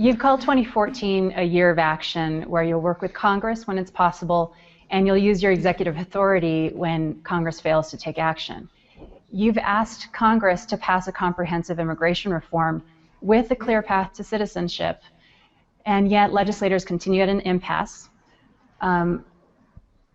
You've called 2014 a year of action where you'll work with Congress when it's possible, and you'll use your executive authority when Congress fails to take action. You've asked Congress to pass a comprehensive immigration reform with a clear path to citizenship, and yet legislators continue at an impasse.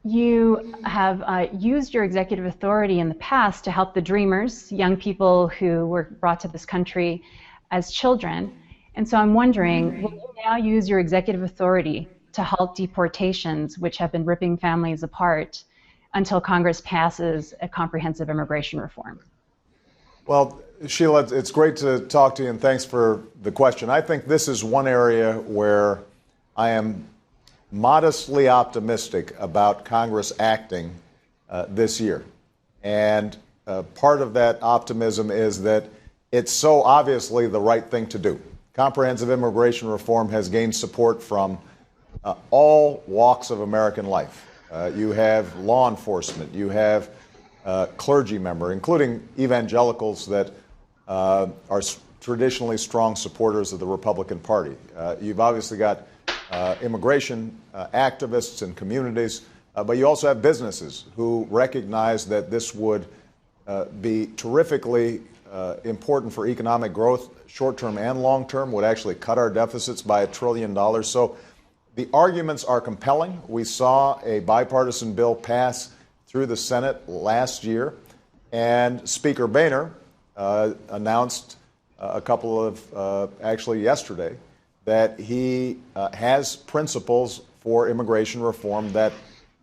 You have used your executive authority in the past to help the Dreamers, young people who were brought to this country as children. And so I'm wondering, will you now use your executive authority to halt deportations, which have been ripping families apart, until Congress passes a comprehensive immigration reform? Well, Sheila, it's great to talk to you, and thanks for the question. I think this is one area where I am modestly optimistic about Congress acting this year. And part of that optimism is that it's so obviously the right thing to do. Comprehensive immigration reform has gained support from all walks of American life. You have law enforcement, you have clergy member, including evangelicals that are traditionally strong supporters of the Republican Party. You've obviously got immigration activists and communities, but you also have businesses who recognize that this would be terrifically important for economic growth, short-term and long-term, would actually cut our deficits by $1 trillion. So the arguments are compelling. We saw a bipartisan bill pass through the Senate last year, and Speaker Boehner announced a couple of, actually yesterday, that he has principles for immigration reform that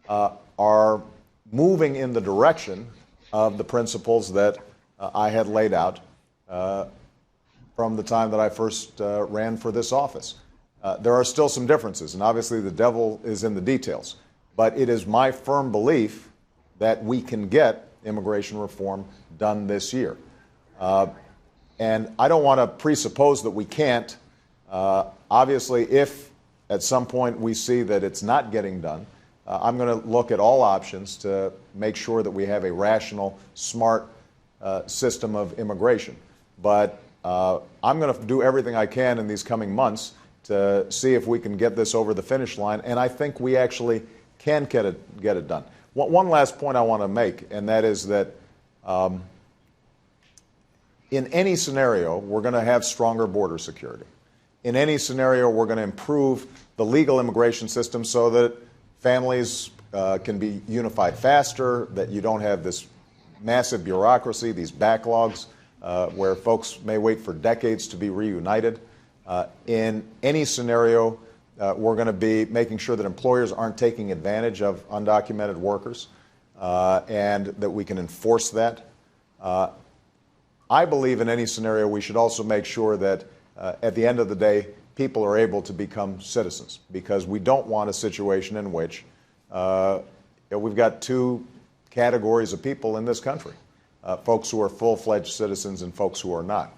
are moving in the direction of the principles that I had laid out from the time that I first ran for this office. There are still some differences, and obviously the devil is in the details. But it is my firm belief that we can get immigration reform done this year. And I don't want to presuppose that we can't. Obviously, if at some point we see that it's not getting done, I'm going to look at all options to make sure that we have a rational, smart system of immigration. But I'm going to do everything I can in these coming months to see if we can get this over the finish line, and I think we actually can get it done. One last point I want to make, and that is that in any scenario, we're going to have stronger border security. In any scenario, we're going to improve the legal immigration system so that families can be unified faster, that you don't have this massive bureaucracy, these backlogs, where folks may wait for decades to be reunited. In any scenario, we're going to be making sure that employers aren't taking advantage of undocumented workers, and that we can enforce that. I believe in any scenario we should also make sure that at the end of the day, people are able to become citizens, because we don't want a situation in which we've got two categories of people in this country, folks who are full-fledged citizens and folks who are not.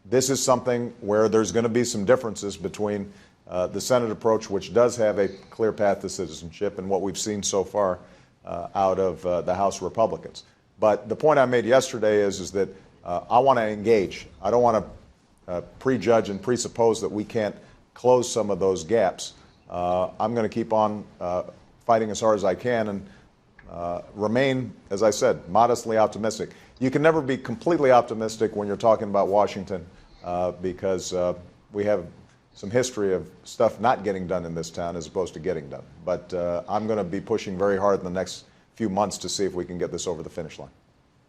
This is something where there's going to be some differences between the Senate approach, which does have a clear path to citizenship, and what we've seen so far out of the House Republicans. But the point I made yesterday is that I want to engage. I don't want to prejudge and presuppose that we can't close some of those gaps. I'm going to keep on fighting as hard as I can and remain, as I said, modestly optimistic. You can never be completely optimistic when you're talking about Washington because we have some history of stuff not getting done in this town as opposed to getting done. But I'm going to be pushing very hard in the next few months to see if we can get this over the finish line.